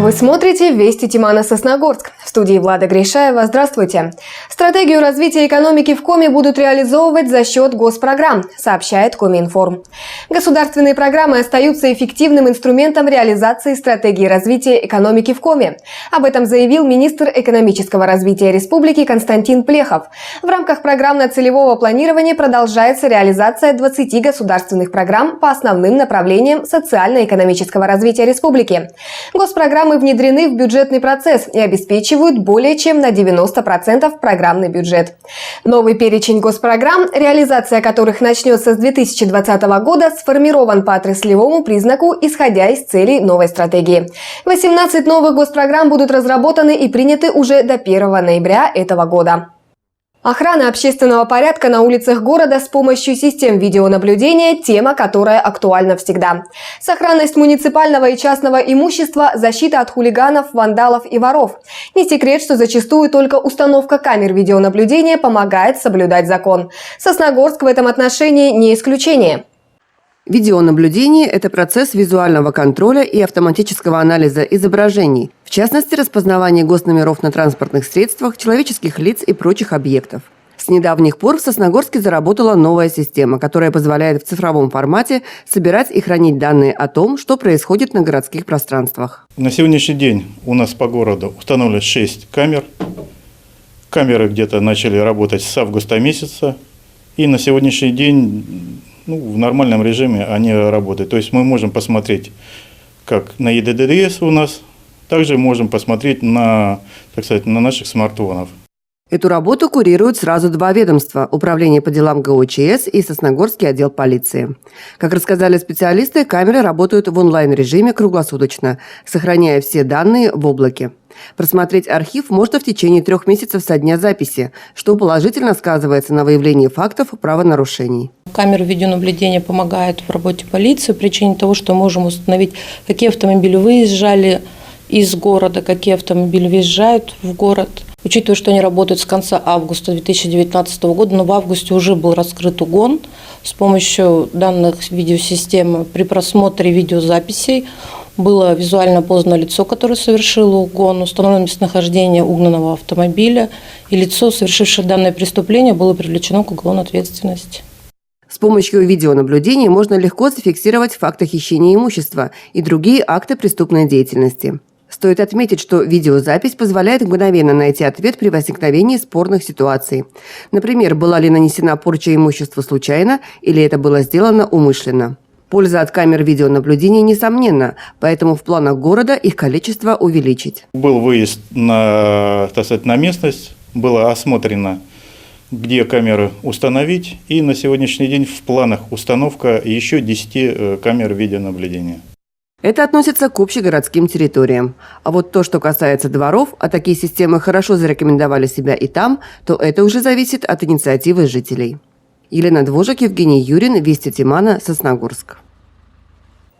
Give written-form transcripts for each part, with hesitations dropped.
Вы смотрите «Вести Тимана-Сосногорск». В студии Влада Гришаева. Здравствуйте. Стратегию развития экономики в Коми будут реализовывать за счет госпрограмм, сообщает Коминформ. Государственные программы остаются эффективным инструментом реализации стратегии развития экономики в Коми. Об этом заявил министр экономического развития республики Константин Плехов. В рамках программно-целевого планирования продолжается реализация 20 государственных программ по основным направлениям социально-экономического развития республики. Госпрограммы внедрены в бюджетный процесс и обеспечивают более чем на 90% программный бюджет. Новый перечень госпрограмм, реализация которых начнется с 2020 года, сформирован по отраслевому признаку, исходя из целей новой стратегии. 18 новых госпрограмм будут разработаны и приняты уже до 1 ноября этого года. Охрана общественного порядка на улицах города с помощью систем видеонаблюдения – тема, которая актуальна всегда. Сохранность муниципального и частного имущества, защита от хулиганов, вандалов и воров. Не секрет, что зачастую только установка камер видеонаблюдения помогает соблюдать закон. Сосногорск в этом отношении не исключение. Видеонаблюдение – это процесс визуального контроля и автоматического анализа изображений, в частности, распознавание госномеров на транспортных средствах, человеческих лиц и прочих объектов. С недавних пор в Сосногорске заработала новая система, которая позволяет в цифровом формате собирать и хранить данные о том, что происходит на городских пространствах. На сегодняшний день у нас по городу установлено 6 камер. Камеры где-то начали работать с августа месяца, и на сегодняшний день в нормальном режиме они работают. То есть мы можем посмотреть, как на ЕДДС у нас, также можем посмотреть на, так сказать, на наших смартфонах. Эту работу курируют сразу два ведомства – Управление по делам ГОЧС и Сосногорский отдел полиции. Как рассказали специалисты, камеры работают в онлайн-режиме круглосуточно, сохраняя все данные в облаке. Просмотреть архив можно в течение 3 месяцев со дня записи, что положительно сказывается на выявлении фактов правонарушений. Камеры видеонаблюдения помогают в работе полиции по причине того, что можем установить, какие автомобили выезжали из города, какие автомобили въезжают в город. Учитывая, что они работают с конца августа 2019 года, но в августе уже был раскрыт угон. С помощью данных видеосистем при просмотре видеозаписей было визуально опознано лицо, которое совершило угон, установлено местонахождение угнанного автомобиля, и лицо, совершившее данное преступление, было привлечено к уголовной ответственности. С помощью видеонаблюдения можно легко зафиксировать факты хищения имущества и другие акты преступной деятельности. Стоит отметить, что видеозапись позволяет мгновенно найти ответ при возникновении спорных ситуаций. Например, была ли нанесена порча имущества случайно или это было сделано умышленно. Польза от камер видеонаблюдения несомненна, поэтому в планах города их количество увеличить. Был выезд на, так сказать, на местность, было осмотрено, где камеры установить, и на сегодняшний день в планах установка еще 10 камер видеонаблюдения. Это относится к общегородским территориям. А вот то, что касается дворов, а такие системы хорошо зарекомендовали себя и там, то это уже зависит от инициативы жителей. Елена Двожик, Евгений Юрин, Вести Тимана, Сосногорск.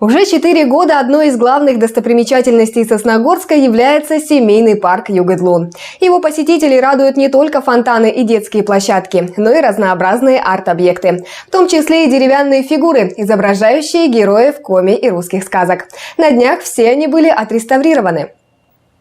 Уже 4 года одной из главных достопримечательностей Сосногорска является семейный парк Югыдлун. Его посетителей радуют не только фонтаны и детские площадки, но и разнообразные арт-объекты, в том числе и деревянные фигуры, изображающие героев Коми и русских сказок. На днях все они были отреставрированы.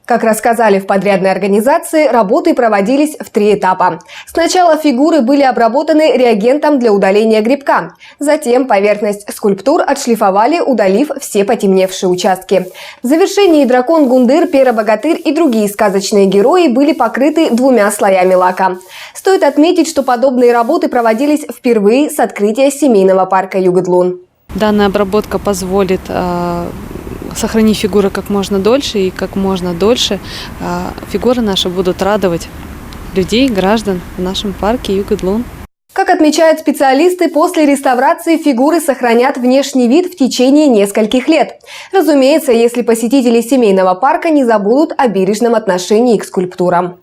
Как рассказали в подрядной организации, работы проводились в 3 этапа. Сначала фигуры были обработаны реагентом для удаления грибка. Затем поверхность скульптур отшлифовали, удалив все потемневшие участки. В завершении дракон Гундыр, Пера-богатырь и другие сказочные герои были покрыты 2 слоями лака. Стоит отметить, что подобные работы проводились впервые с открытия семейного парка Югыдлун. Данная обработка позволит сохранить фигуры как можно дольше, и как можно дольше фигуры наши будут радовать людей, граждан в нашем парке Югыдлун. Как отмечают специалисты, после реставрации фигуры сохранят внешний вид в течение нескольких лет. Разумеется, если посетители семейного парка не забудут о бережном отношении к скульптурам.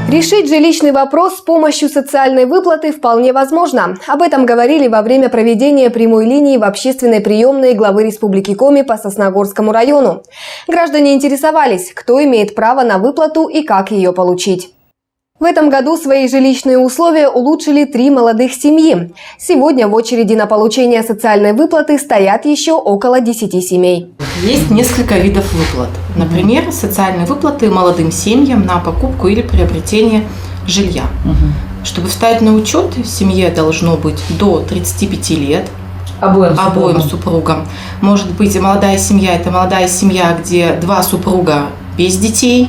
Решить жилищный вопрос с помощью социальной выплаты вполне возможно. Об этом говорили во время проведения прямой линии в общественной приемной главы Республики Коми по Сосногорскому району. Граждане интересовались, кто имеет право на выплату и как ее получить. В этом году свои жилищные условия улучшили 3 молодых семьи. Сегодня в очереди на получение социальной выплаты стоят еще около 10 семей. Есть несколько видов выплат. Например, социальные выплаты молодым семьям на покупку или приобретение жилья. Чтобы встать на учет, семье должно быть до 35 лет. Обоим супругам. Может быть, молодая семья – это молодая семья, где 2 супруга без детей,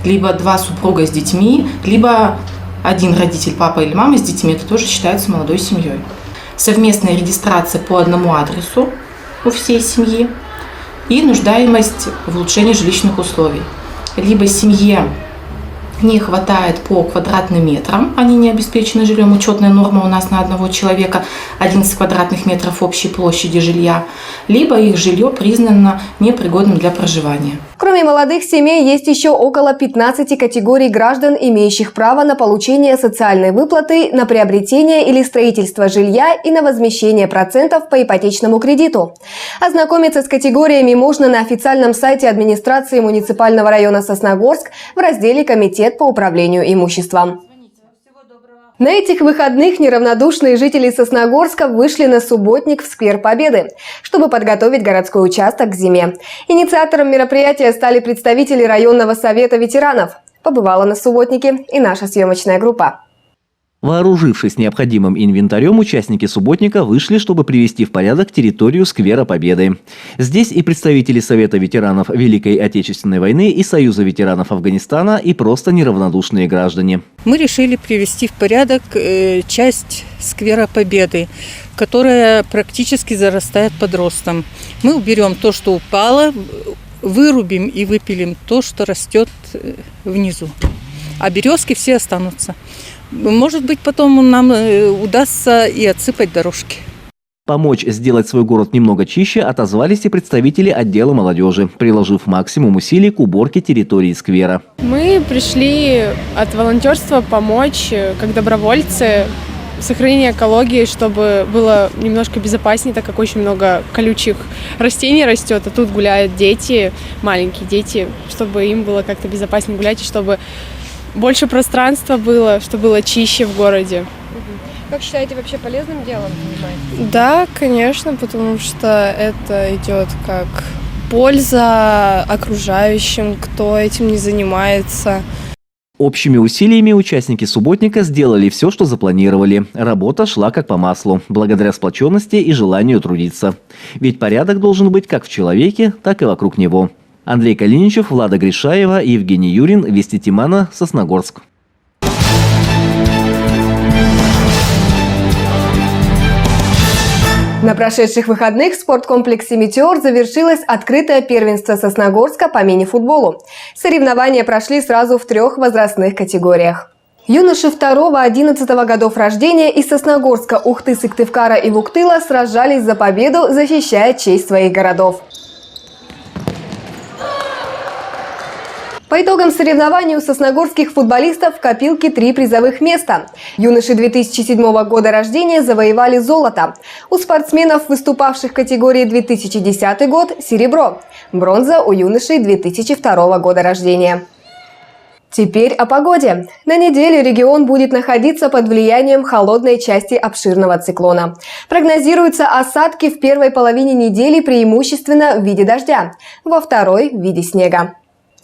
либо 2 супруга с детьми, либо один родитель, папа или мама с детьми, это тоже считается молодой семьей. Совместная регистрация по одному адресу у всей семьи и нуждаемость в улучшении жилищных условий. Либо семье не хватает по квадратным метрам, они не обеспечены жильем, учетная норма у нас на одного человека 11 квадратных метров общей площади жилья, либо их жилье признано непригодным для проживания. Кроме молодых семей, есть еще около 15 категорий граждан, имеющих право на получение социальной выплаты, на приобретение или строительство жилья и на возмещение процентов по ипотечному кредиту. Ознакомиться с категориями можно на официальном сайте администрации муниципального района Сосногорск в разделе «Комитет по управлению имуществом». На этих выходных неравнодушные жители Сосногорска вышли на субботник в Сквер Победы, чтобы подготовить городской участок к зиме. Инициатором мероприятия стали представители районного совета ветеранов. Побывала на субботнике и наша съемочная группа. Вооружившись необходимым инвентарем, участники субботника вышли, чтобы привести в порядок территорию Сквера Победы. Здесь и представители Совета ветеранов Великой Отечественной войны, и Союза ветеранов Афганистана, и просто неравнодушные граждане. Мы решили привести в порядок часть Сквера Победы, которая практически зарастает под ростом. Мы уберем то, что упало, вырубим и выпилим то, что растет внизу. А березки все останутся. Может быть, потом нам удастся и отсыпать дорожки. Помочь сделать свой город немного чище отозвались и представители отдела молодежи, приложив максимум усилий к уборке территории сквера. Мы пришли от волонтерства помочь, как добровольцы, сохранение экологии, чтобы было немножко безопаснее, так как очень много колючих растений растет, а тут гуляют дети, маленькие дети, чтобы им было как-то безопаснее гулять, и чтобы больше пространства было, чтобы было чище в городе. Как считаете, вообще полезным делом занимаетесь? Да, конечно, потому что это идет как польза окружающим, кто этим не занимается. Общими усилиями участники субботника сделали все, что запланировали. Работа шла как по маслу, благодаря сплоченности и желанию трудиться. Ведь порядок должен быть как в человеке, так и вокруг него. Андрей Калиничев, Влада Гришаева и Евгений Юрин. Вести Тимана, Сосногорск. На прошедших выходных в спорткомплексе «Метеор» завершилось открытое первенство Сосногорска по мини-футболу. Соревнования прошли сразу в 3 возрастных категориях. Юноши 2-11 годов рождения из Сосногорска, Ухты, Сыктывкара и Вуктыла сражались за победу, защищая честь своих городов. По итогам соревнований у сосногорских футболистов в копилке 3 призовых места. Юноши 2007 года рождения завоевали золото. У спортсменов, выступавших в категории 2010 год, серебро. Бронза у юношей 2002 года рождения. Теперь о погоде. На неделю регион будет находиться под влиянием холодной части обширного циклона. Прогнозируются осадки в первой половине недели преимущественно в виде дождя, во второй в виде снега.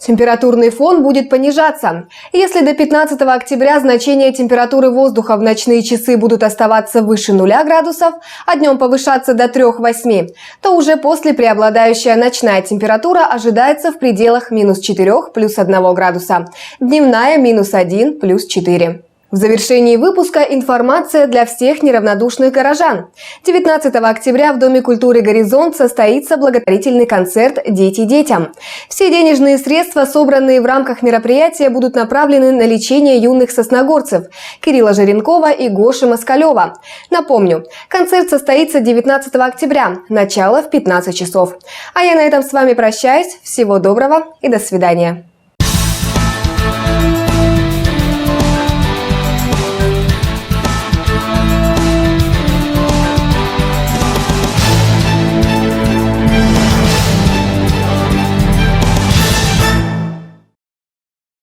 Температурный фон будет понижаться. Если до 15 октября значения температуры воздуха в ночные часы будут оставаться выше 0 градусов, а днем повышаться до 3-8, то уже после преобладающая ночная температура ожидается в пределах -4 +1 градуса, дневная -1 +4. В завершении выпуска информация для всех неравнодушных горожан. 19 октября в Доме культуры «Горизонт» состоится благотворительный концерт «Дети детям». Все денежные средства, собранные в рамках мероприятия, будут направлены на лечение юных сосногорцев Кирилла Жеренкова и Гоши Москалева. Напомню, концерт состоится 19 октября, начало в 15 часов. А я на этом с вами прощаюсь. Всего доброго и до свидания.